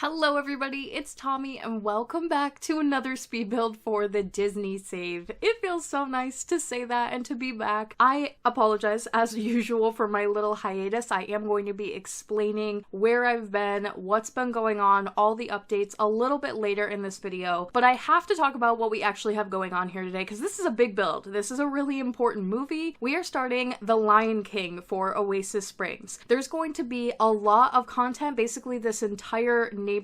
Hello everybody, it's Tommy and welcome back to another speed build for the Disney save. It feels so nice to say that and to be back. I apologize as usual for my little hiatus. I am going to be explaining where I've been, what's been going on, all the updates a little bit later in this video, but I have to talk about what we actually have going on here today because this is a big build. This is a really important movie. We are starting The Lion King for Oasis Springs. There's going to be a lot of content, basically this entire neighborhood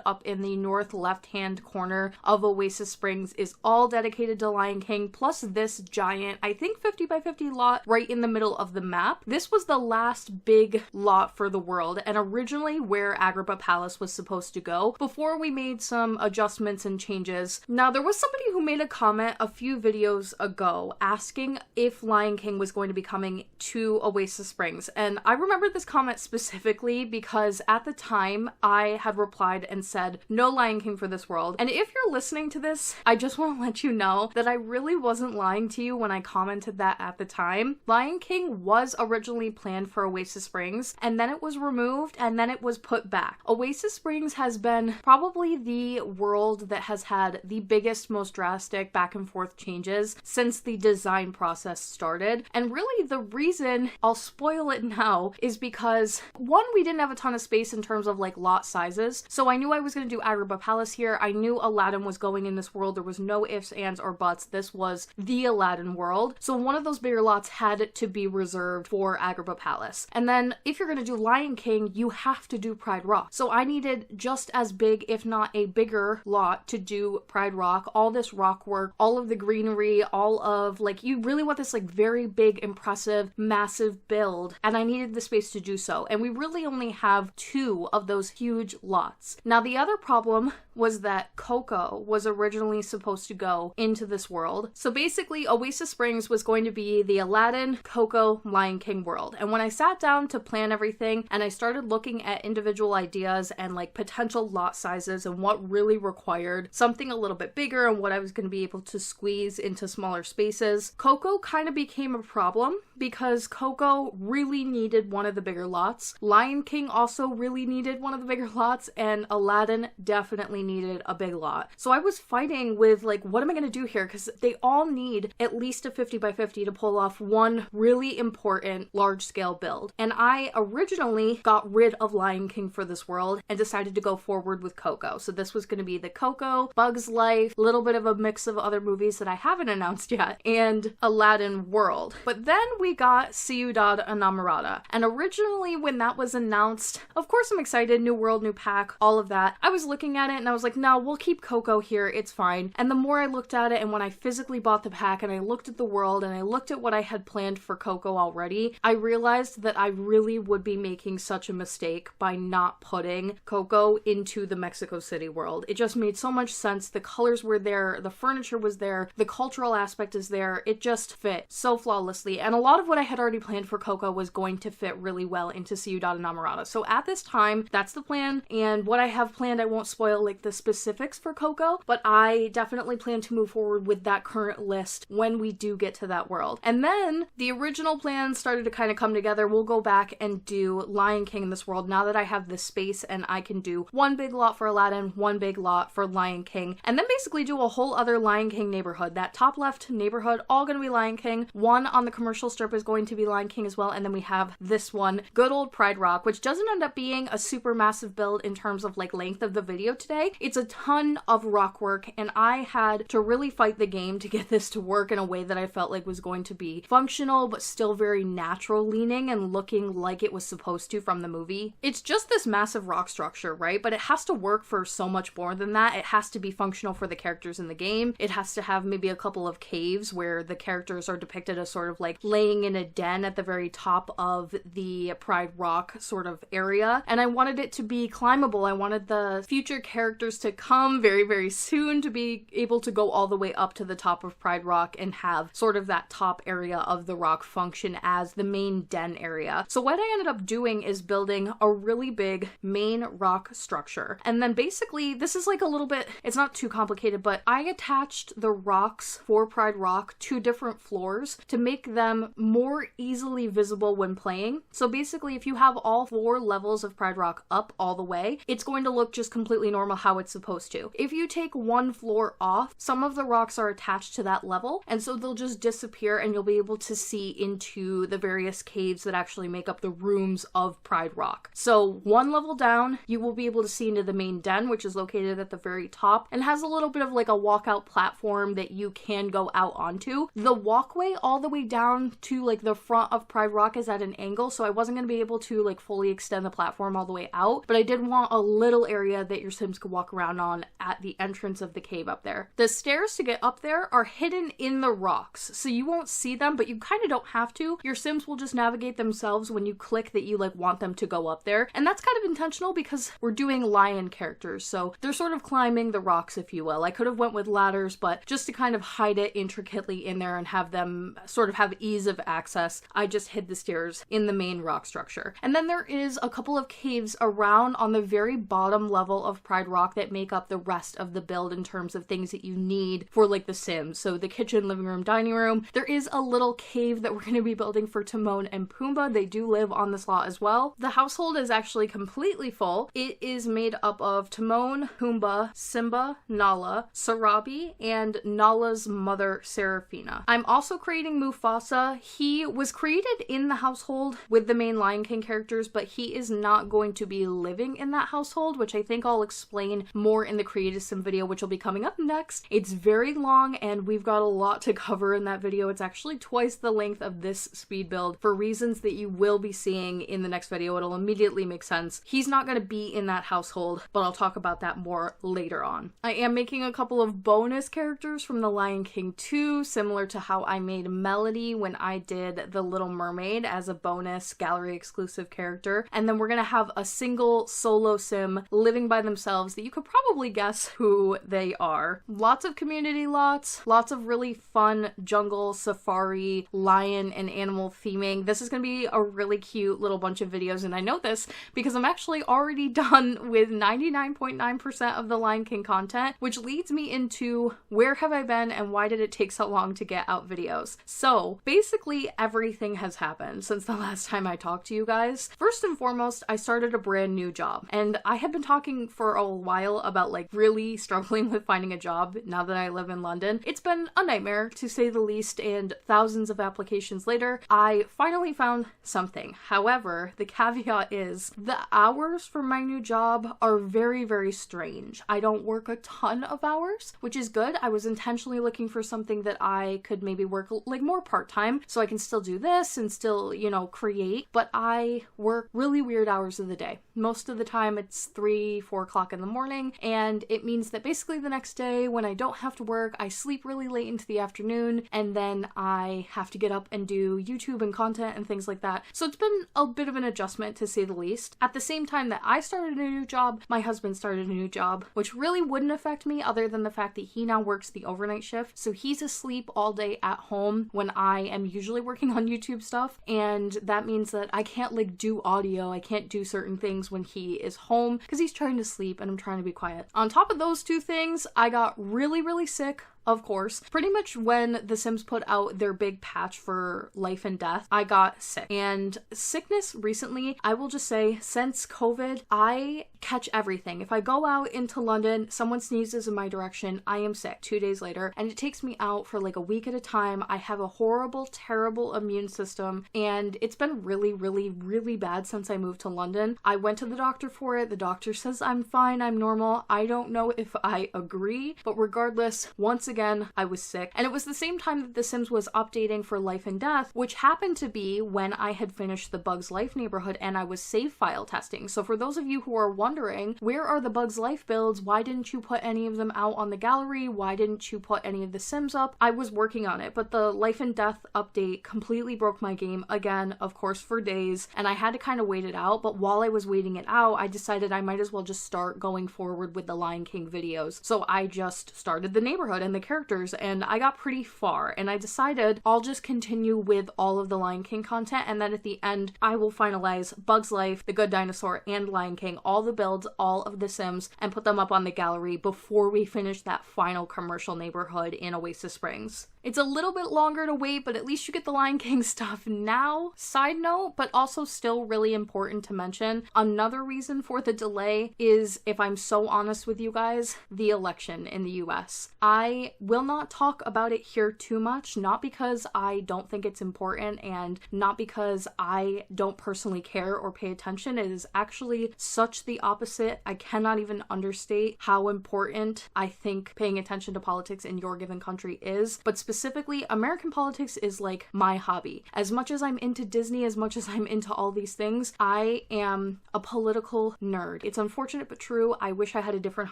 up in the north left-hand corner of Oasis Springs is all dedicated to Lion King, plus this giant, I think 50 by 50 lot right in the middle of the map. This was the last big lot for the world and originally where Agrabah Palace was supposed to go before we made some adjustments and changes. Now there was somebody who made a comment a few videos ago asking if Lion King was going to be coming to Oasis Springs, and I remember this comment specifically because at the time I had replied and said no Lion King for this world. And if you're listening to this, I just want to let you know that I really wasn't lying to you when I commented that at the time. Lion King was originally planned for Oasis Springs and then it was removed and then it was put back. Oasis Springs has been probably the world that has had the biggest, most drastic back and forth changes since the design process started. And really the reason, I'll spoil it now, is because one, we didn't have a ton of space in terms of like lot sizes. So I knew I was going to do Agrabah Palace here. I knew Aladdin was going in this world. There was no ifs, ands, or buts. This was the Aladdin world. So one of those bigger lots had to be reserved for Agrabah Palace. And then if you're going to do Lion King, you have to do Pride Rock. So I needed just as big, if not a bigger lot to do Pride Rock. All this rock work, all of the greenery, all of like, you really want this like very big, impressive, massive build. And I needed the space to do so. And we really only have two of those huge lots. Now the other problem was that Coco was originally supposed to go into this world. So basically Oasis Springs was going to be the Aladdin, Coco, Lion King world. And when I sat down to plan everything and I started looking at individual ideas and like potential lot sizes and what really required something a little bit bigger and what I was going to be able to squeeze into smaller spaces, Coco kind of became a problem because Coco really needed one of the bigger lots. Lion King also really needed one of the bigger lots, and Aladdin definitely needed a big lot. So I was fighting with like, what am I going to do here? Because they all need at least a 50 by 50 to pull off one really important large scale build. And I originally got rid of Lion King for this world and decided to go forward with Coco. So this was going to be the Coco, Bug's Life, a little bit of a mix of other movies that I haven't announced yet, and Aladdin world. But then we got Ciudad Enamorada. And originally when that was announced, of course I'm excited, new world, new pack, all of that. I was looking at it and I was like, no, we'll keep Coco here, it's fine. And the more I looked at it and when I physically bought the pack and I looked at the world and I looked at what I had planned for Coco already, I realized that I really would be making such a mistake by not putting Coco into the Mexico City world. It just made so much sense. The colors were there, the furniture was there, the cultural aspect is there. It just fit so flawlessly. And a lot of what I had already planned for Coco was going to fit really well into Ciudad Enamorada. So at this time, that's the plan. And what I have planned, I won't spoil like the specifics for Coco, but I definitely plan to move forward with that current list when we do get to that world. And then the original plan started to kind of come together. We'll go back and do Lion King in this world now that I have this space and I can do one big lot for Aladdin, one big lot for Lion King, and then basically do a whole other Lion King neighborhood. That top left neighborhood, all going to be Lion King. One on the commercial strip is going to be Lion King as well. And then we have this one, good old Pride Rock, which doesn't end up being a super massive build in terms of like length of the video today. It's a ton of rock work and I had to really fight the game to get this to work in a way that I felt like was going to be functional but still very natural leaning and looking like it was supposed to from the movie. It's just this massive rock structure, right? But it has to work for so much more than that. It has to be functional for the characters in the game. It has to have maybe a couple of caves where the characters are depicted as sort of like laying in a den at the very top of the Pride Rock sort of area. And I wanted it to be climbable. I wanted the future characters to come very, very soon to be able to go all the way up to the top of Pride Rock and have sort of that top area of the rock function as the main den area. So what I ended up doing is building a really big main rock structure. And then basically this is like a little bit, it's not too complicated, but I attached the rocks for Pride Rock to different floors to make them more easily visible when playing. So basically if you have all 4 levels of Pride Rock up all the way, it's going to look just completely normal how it's supposed to. If you take one floor off, some of the rocks are attached to that level, and so they'll just disappear and you'll be able to see into the various caves that actually make up the rooms of Pride Rock. So one level down, you will be able to see into the main den, which is located at the very top and has a little bit of like a walkout platform that you can go out onto. The walkway all the way down to like the front of Pride Rock is at an angle, so I wasn't going to be able to like fully extend the platform all the way out, but I did want a little area that your Sims could walk around on at the entrance of the cave up there. The stairs to get up there are hidden in the rocks, so you won't see them, but you kind of don't have to. Your Sims will just navigate themselves when you click that you like want them to go up there, and that's kind of intentional because we're doing lion characters, so they're sort of climbing the rocks, if you will. I could have went with ladders, but just to kind of hide it intricately in there and have them sort of have ease of access, I just hid the stairs in the main rock structure. And then there is a couple of caves around on the very bottom level of Pride Rock that make up the rest of the build in terms of things that you need for like the Sims. So the kitchen, living room, dining room. There is a little cave that we're going to be building for Timon and Pumbaa. They do live on this lot as well. The household is actually completely full. It is made up of Timon, Pumbaa, Simba, Nala, Sarabi, and Nala's mother, Serafina. I'm also creating Mufasa. He was created in the household with the main Lion King characters, but he is not going to be living in that household, which I think I'll explain more in the Creative Sim video, which will be coming up next. It's very long and we've got a lot to cover in that video. It's actually twice the length of this speed build for reasons that you will be seeing in the next video. It'll immediately make sense. He's not going to be in that household, but I'll talk about that more later on. I am making a couple of bonus characters from The Lion King 2, similar to how I made Melody when I did The Little Mermaid as a bonus gallery exclusive character. And then we're going to have a single solo Sim living by themselves that you could probably guess who they are. Lots of community lots, lots of really fun jungle, safari, lion, and animal theming. This is going to be a really cute little bunch of videos, and I know this because I'm actually already done with 99.9% of the Lion King content, which leads me into where have I been and why did it take so long to get out videos. So basically everything has happened since the last time I talked to you guys. First and foremost, I started a brand new job, and I had been talking for a while about like really struggling with finding a job now that I live in London. It's been a nightmare to say the least, and thousands of applications later, I finally found something. However, the caveat is the hours for my new job are very, very strange. I don't work a ton of hours, which is good. I was intentionally looking for something that I could maybe work like more part-time so I can still do this and still, you know, create, but I work really weird hours of the day. Most of the time it's 3-4 o'clock in the morning, and it means that basically the next day when I don't have to work, I sleep really late into the afternoon, and then I have to get up and do YouTube and content and things like that. So it's been a bit of an adjustment to say the least. At the same time that I started a new job, my husband started a new job, which really wouldn't affect me other than the fact that he now works the overnight shift. So he's asleep all day at home when I am usually working on YouTube stuff, and that means that I can't like do audio, I can't do certain things when he is home because he's trying to sleep and I'm trying to be quiet. On top of those two things, I got really, really sick. Of course, pretty much when The Sims put out their big patch for life and death, I got sick. And sickness recently, I will just say, since COVID, I catch everything. If I go out into London, someone sneezes in my direction, I am sick 2 days later, and it takes me out for like a week at a time. I have a horrible, terrible immune system, and it's been really, really, really bad since I moved to London. I went to the doctor for it. The doctor says I'm fine, I'm normal. I don't know if I agree, but regardless, once again, I was sick. And it was the same time that The Sims was updating for Life and Death, which happened to be when I had finished the Bugs Life neighborhood and I was save file testing. So for those of you who are wondering, where are the Bugs Life builds? Why didn't you put any of them out on the gallery? Why didn't you put any of the Sims up? I was working on it, but the Life and Death update completely broke my game again, of course, for days, and I had to kind of wait it out. But while I was waiting it out, I decided I might as well just start going forward with the Lion King videos. So I just started the neighborhood and the characters, and I got pretty far, and I decided I'll just continue with all of the Lion King content, and then at the end I will finalize Bugs Life, The Good Dinosaur, and Lion King, all the builds, all of the Sims, and put them up on the gallery before we finish that final commercial neighborhood in Oasis Springs. It's a little bit longer to wait, but at least you get the Lion King stuff now. Side note, but also still really important to mention, another reason for the delay is, if I'm so honest with you guys, the election in the US. I will not talk about it here too much, not because I don't think it's important and not because I don't personally care or pay attention. It is actually such the opposite. I cannot even understate how important I think paying attention to politics in your given country is, but specifically American politics is like my hobby. As much as I'm into Disney, as much as I'm into all these things, I am a political nerd. It's unfortunate but true. I wish I had a different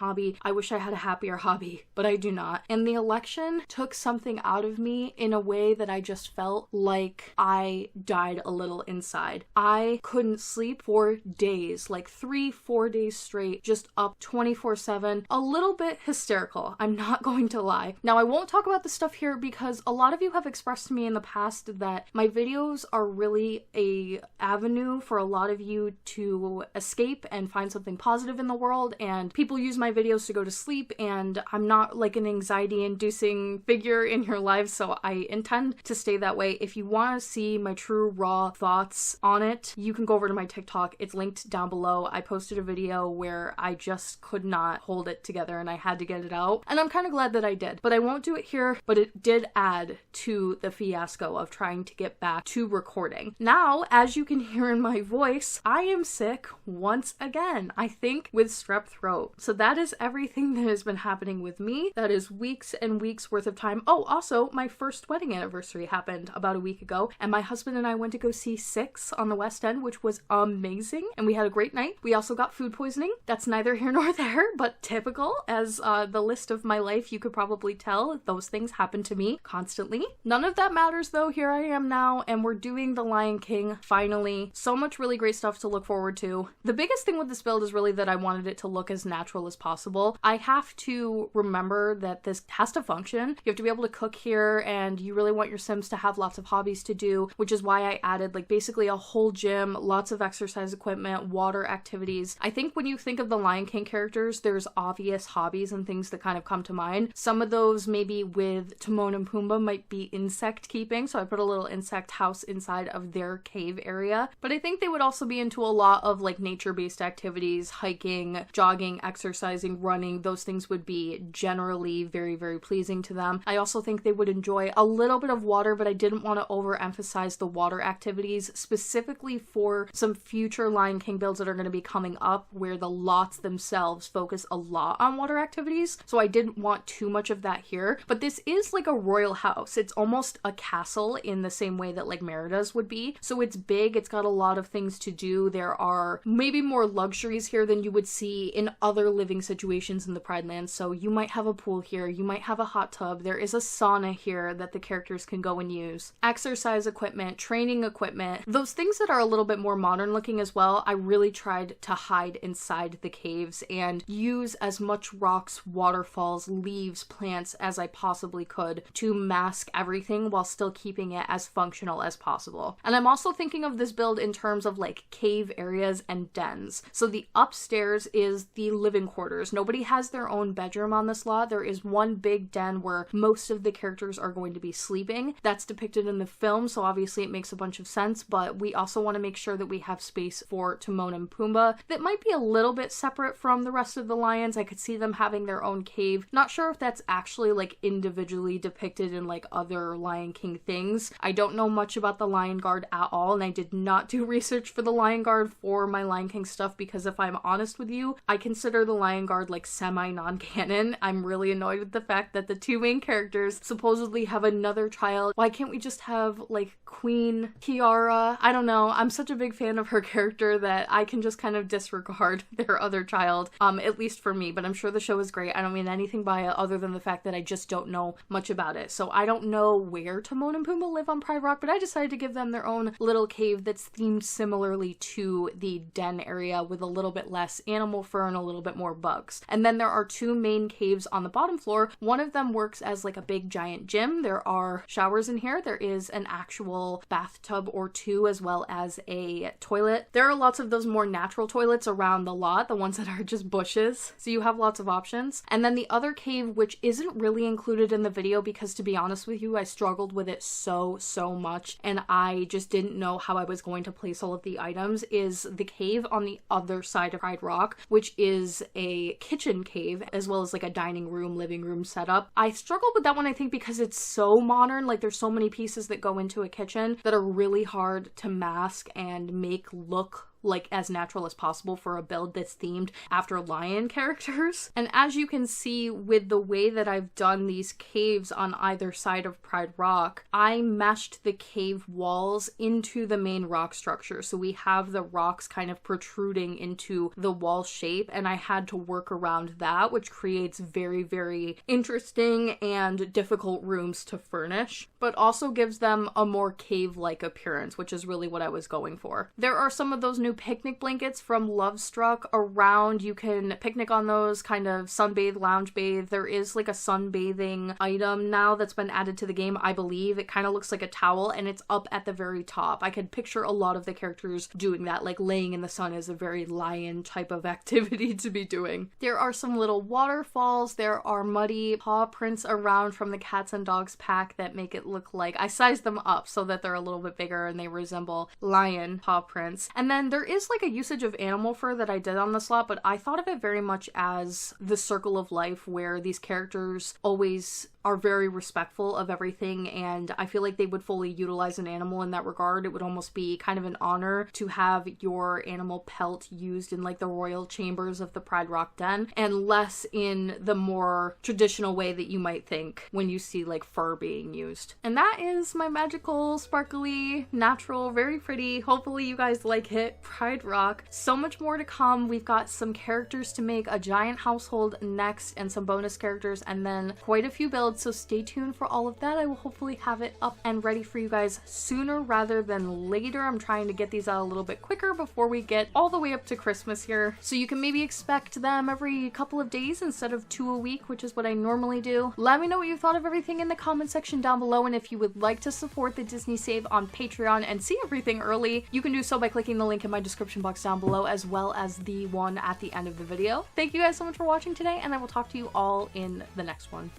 hobby. I wish I had a happier hobby, but I do not. And the election took something out of me in a way that I just felt like I died a little inside. I couldn't sleep for days, like 3-4 days straight, just up 24/7, a little bit hysterical. I'm not going to lie. Now, I won't talk about the stuff here because a lot of you have expressed to me in the past that my videos are really a avenue for a lot of you to escape and find something positive in the world, and people use my videos to go to sleep, and I'm not like an anxiety-inducing figure in your lives, so I intend to stay that way. If you want to see my true raw thoughts on it, you can go over to my TikTok. It's linked down below. I posted a video where I just could not hold it together and I had to get it out, and I'm kind of glad that I did. But I won't do it here, but it did add to the fiasco of trying to get back to recording. Now, as you can hear in my voice, I am sick once again, I think with strep throat. So that is everything that has been happening with me. That is weeks and weeks worth of time. Oh, also, my first wedding anniversary happened about a week ago, and my husband and I went to go see Six on the West End, which was amazing, and we had a great night. We also got food poisoning. That's neither here nor there, but typical. As the list of my life, you could probably tell, those things happen to me constantly. None of that matters though. Here I am now, and we're doing The Lion King finally. So much really great stuff to look forward to. The biggest thing with this build is really that I wanted it to look as natural as possible. I have to remember that this has to function. You have to be able to cook here, and you really want your Sims to have lots of hobbies to do, which is why I added like basically a whole gym, lots of exercise equipment, water activities. I think when you think of the Lion King characters, there's obvious hobbies and things that kind of come to mind. Some of those maybe with Timon and Pumbaa might be insect keeping, so I put a little insect house inside of their cave area. But I think they would also be into a lot of like nature-based activities, hiking, jogging, exercising, running. Those things would be generally very, very pleasing to them. I also think they would enjoy a little bit of water, but I didn't want to overemphasize the water activities, specifically for some future Lion King builds that are going to be coming up where the lots themselves focus a lot on water activities. So I didn't want too much of that here. But this is like a royal house. It's almost a castle in the same way that like Merida's would be. So it's big. It's got a lot of things to do. There are maybe more luxuries here than you would see in other living situations in the Pride Land. So you might have a pool here. You might have a hot tub. There is a sauna here that the characters can go and use. Exercise equipment, training equipment, those things that are a little bit more modern looking as well. I really tried to hide inside the caves and use as much rocks, waterfalls, leaves, plants as I possibly could to mask everything while still keeping it as functional as possible. And I'm also thinking of this build in terms of like cave areas and dens. So the upstairs is the living quarters. Nobody has their own bedroom on this lot. There is one big den where most of the characters are going to be sleeping. That's depicted in the film, so obviously it makes a bunch of sense, but we also want to make sure that we have space for Timon and Pumbaa that might be a little bit separate from the rest of the lions. I could see them having their own cave. Not sure if that's actually like individually depicted in like other Lion King things. I don't know much about the Lion Guard at all, and I did not do research for the Lion Guard for my Lion King stuff because if I'm honest with you, I consider the Lion Guard like semi-non-canon. I'm really annoyed with the fact that the two main characters supposedly have another child. Why can't we just have like Queen Kiara? I don't know. I'm such a big fan of her character that I can just kind of disregard their other child, at least for me, but I'm sure the show is great. I don't mean anything by it other than the fact that I just don't know much about it. So I don't know where Timon and Pumbaa live on Pride Rock, but I decided to give them their own little cave that's themed similarly to the den area with a little bit less animal fur and a little bit more bugs. And then there are two main caves on the bottom floor. One of them works as like a big giant gym. There are showers in here. There is an actual bathtub or two as well as a toilet. There are lots of those more natural toilets around the lot, the ones that are just bushes. So you have lots of options. And then the other cave, which isn't really included in the video because because to be honest with you, I struggled with it so much, and I just didn't know how I was going to place all of the items, is the cave on the other side of Pride Rock, which is a kitchen cave as well as like a dining room, living room setup. I struggled with that one, I think, because it's so modern. Like, there's so many pieces that go into a kitchen that are really hard to mask and make look like as natural as possible for a build that's themed after lion characters. And as you can see with the way that I've done these caves on either side of Pride Rock, I meshed the cave walls into the main rock structure. So we have the rocks kind of protruding into the wall shape, and I had to work around that, which creates very interesting and difficult rooms to furnish, but also gives them a more cave-like appearance, which is really what I was going for. There are some of those new picnic blankets from Lovestruck around. You can picnic on those, kind of sunbathe, lounge bathe. There is like a sunbathing item now that's been added to the game, I believe. It kind of looks like a towel, and it's up at the very top. I could picture a lot of the characters doing that, like laying in the sun is a very lion type of activity to be doing. There are some little waterfalls. There are muddy paw prints around from the cats and dogs pack that make it look like, I sized them up so that they're a little bit bigger and they resemble lion paw prints. And then there is like a usage of animal fur that I did on the slot, but I thought of it very much as the circle of life, where these characters always are very respectful of everything, and I feel like they would fully utilize an animal in that regard. It would almost be kind of an honor to have your animal pelt used in like the royal chambers of the Pride Rock Den, and less in the more traditional way that you might think when you see like fur being used. And that is my magical, sparkly, natural, very pretty, hopefully you guys like it, Pride Rock. So much more to come. We've got some characters to make, a giant household next, and some bonus characters, and then quite a few builds, so stay tuned for all of that. I will hopefully have it up and ready for you guys sooner rather than later. I'm trying to get these out a little bit quicker before we get all the way up to Christmas here, so you can maybe expect them every couple of days instead of 2 a week, which is what I normally do. Let me know what you thought of everything in the comment section down below, and if you would like to support the Disney Save on Patreon and see everything early, you can do so by clicking the link in my description box down below, as well as the one at the end of the video. Thank you guys so much for watching today, and I will talk to you all in the next one.